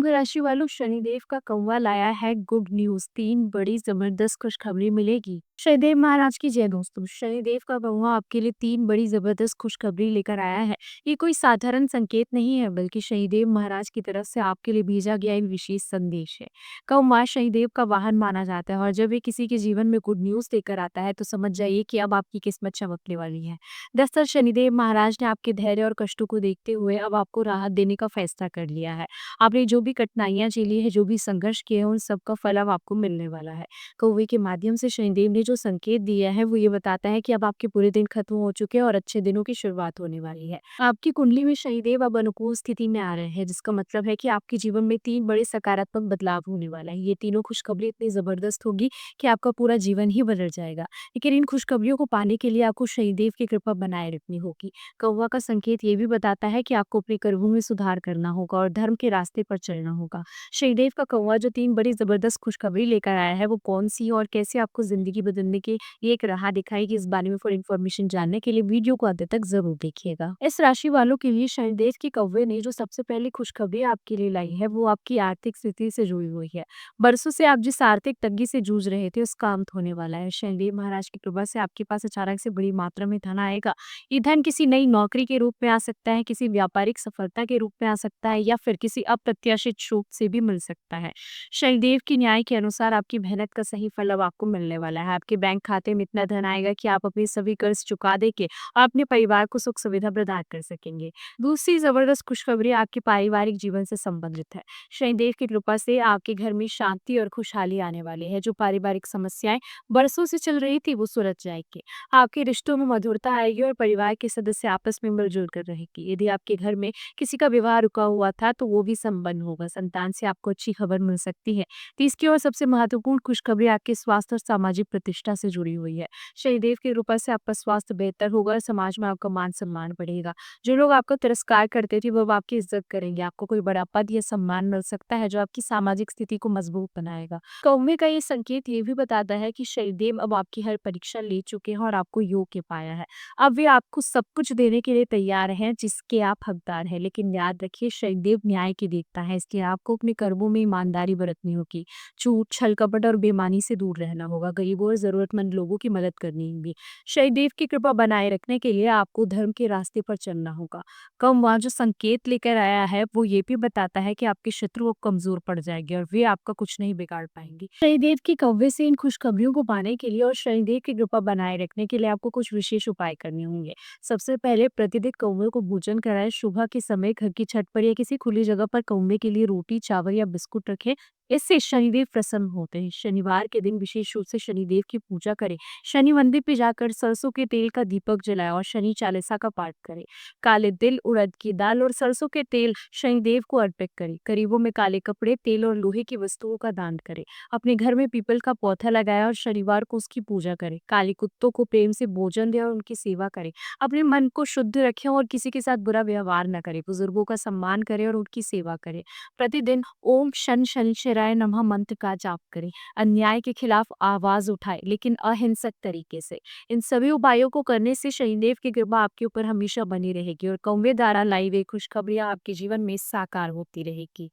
कुंभ राशि वालों, शनिदेव का कौवा लाया है गुड न्यूज। 3 बड़ी जबरदस्त खुशखबरी मिलेगी। शनिदेव महाराज की जय दोस्तों। शनिदेव का कौवा आपके लिए 3 बड़ी जबरदस्त खुशखबरी लेकर आया है। ये कोई साधारण संकेत नहीं है, बल्कि शनिदेव महाराज की तरफ से आपके लिए भेजा गया एक विशेष संदेश है। कौवा शनिदेव का वाहन माना जाता है, और जब ये किसी के जीवन में गुड न्यूज लेकर आता है तो समझ जाइए कि अब आपकी किस्मत चमकने वाली है। दरअसल शनिदेव महाराज ने आपके धैर्य और कष्टों को देखते हुए अब आपको राहत देने का फैसला कर लिया है। आपने जो भी कठिनाइयाँ झेली है, जो भी संघर्ष किए हैं, उन सब का फल अब आपको मिलने वाला है। कौवे के माध्यम से शनिदेव ने जो संकेत दिया है, वो ये बताता है कि अब आपके बुरे दिन खत्म हो चुके हैं और अच्छे दिनों की शुरुआत होने वाली है। आपकी कुंडली में शनिदेव अब अनुकूल स्थिति में आ रहे हैं, जिसका मतलब है कि आपके जीवन में 3 बड़े सकारात्मक बदलाव होने वाला है। ये तीनों खुशखबरी इतनी जबरदस्त होगी कि आपका पूरा जीवन ही बदल जाएगा। लेकिन इन खुशखबरियों को पाने के लिए आपको शनिदेव की कृपा बनाए रखनी होगी। कौवा का संकेत ये भी बताता है कि आपको अपने कर्मों में सुधार करना होगा और धर्म के रास्ते पर चलना होगा। शनिदेव का कौवा जो 3 बड़ी जबरदस्त खुशखबरी लेकर आया है, वो कौन सी और कैसे आपको जिंदगी बदलने की ये एक राह दिखाएगी, इस बारे में फुल इन्फॉर्मेशन जानने के लिए वीडियो को अंत तक जरूर देखिएगा। इस राशि वालों के लिए शनिदेव के कौवे ने जो सबसे पहली खुशखबरी आपके लिए लाई है, वो आपकी आर्थिक स्थिति से जुड़ी हुई है। बरसों से आप जिस आर्थिक तंगी से जूझ रहे थे, उसका अंत होने वाला है। शनिदेव महाराज की कृपा से आपके पास अचानक से बड़ी मात्रा में धन आएगा। ये धन किसी नई नौकरी के रूप में आ सकता है, किसी व्यापारिक सफलता के रूप में आ सकता है, या फिर किसी अप्रत्याशित स्रोत से भी मिल सकता है। शनिदेव की न्याय के अनुसार आपकी मेहनत का सही फल अब आपको मिलने वाला है। आपके बैंक खाते में इतना धन आएगा कि आप अपने सभी कर्ज चुका देके अपने परिवार को सुख सुविधा प्रदान कर सकेंगे। दूसरी जबरदस्त खुशखबरी आपके पारिवारिक जीवन से संबंधित है। शनिदेव की कृपा से आपके घर में शांति और खुशहाली आने वाली है। जो पारिवारिक समस्याएं बरसों से चल रही थी, वो सुलझ जाएगी। आपके रिश्तों में मधुरता आएगी और परिवार के सदस्य आपस में मिलजुल कर रहेंगे। यदि आपके घर में किसी का विवाह रुका हुआ था, तो वो भी संपन्न होगा। संतान से आपको अच्छी खबर मिल सकती है। तीसरी और सबसे महत्वपूर्ण खुशखबरी आपके स्वास्थ्य और सामाजिक प्रतिष्ठा से जुड़ी हुई है। शनिदेव की कृपा से आपका स्वास्थ्य बेहतर होगा और समाज में आपका मान सम्मान बढ़ेगा। जो लोग आपका तिरस्कार करते थे, वो अब आपकी इज्जत करेंगे। आपको कोई बड़ा पद या सम्मान मिल सकता है, जो आपकी सामाजिक स्थिति को मजबूत बनाएगा। कौवे का ये संकेत ये भी बताता है कि शनिदेव अब आपकी हर परीक्षा ले चुके हैं और आपको योग्य पाया है। अब वे आपको सब कुछ देने के लिए तैयार हैं, जिसके आप हकदार हैं। लेकिन याद रखिए, शनिदेव न्याय की देवता है, इसलिए आपको अपने कर्मों में ईमानदारी बरतनी होगी। झूठ, छल कपट और बेईमानी से दूर रहना होगा। गरीबों और जरूरतमंद लोगों की मदद करनी होगी। शनिदेव की कृपा बनाए रखने के लिए आपको धर्म के रास्ते पर चलना होगा। कौवा जो संकेत लेकर आया है, वो ये भी बताता है कि आपके शत्रु अब कमजोर पड़ जाएंगे और वे आपका कुछ नहीं बिगाड़ पाएंगे। शनिदेव की कौवे से इन खुशखबरियों को पाने के लिए और शनिदेव की कृपा बनाए रखने के लिए आपको कुछ विशेष उपाय करने होंगे। सबसे पहले प्रतिदिन कौवे को भोजन कराएं। सुबह के समय घर की छत पर या किसी खुली जगह पर कौवे के लिए रोटी, चावल या बिस्कुट रखें। इससे शनिदेव प्रसन्न होते हैं। शनिवार के दिन विशेष रूप से शनिदेव की पूजा करें। शनि मंदिर पे जाकर सरसों के तेल का दीपक जलाएं और शनि चालीसा का पाठ करें। काले तिल, उड़द की दाल और सरसों के तेल शनिदेव को अर्पित करें। गरीबों में काले कपड़े, तेल और लोहे की वस्तुओं का दान करें। अपने घर में पीपल का पौधा लगाएं और शनिवार को उसकी पूजा करें। काले कुत्तों को प्रेम से भोजन दें और उनकी सेवा करें। अपने मन को शुद्ध रखें और किसी के साथ बुरा व्यवहार न करें। बुजुर्गों का सम्मान करें और उनकी सेवा करें। प्रतिदिन ओम शन शनिश्चराय नमः मंत्र का जाप करें। अन्याय के खिलाफ आवाज उठाएं, लेकिन अहिंसक तरीके से। इन सभी उपायों को करने से शनिदेव की कृपा आपके ऊपर हमेशा बनी रहेगी और कौवे द्वारा लाई हुई खुशखबरियां आपके जीवन में साकार होती रहेगी।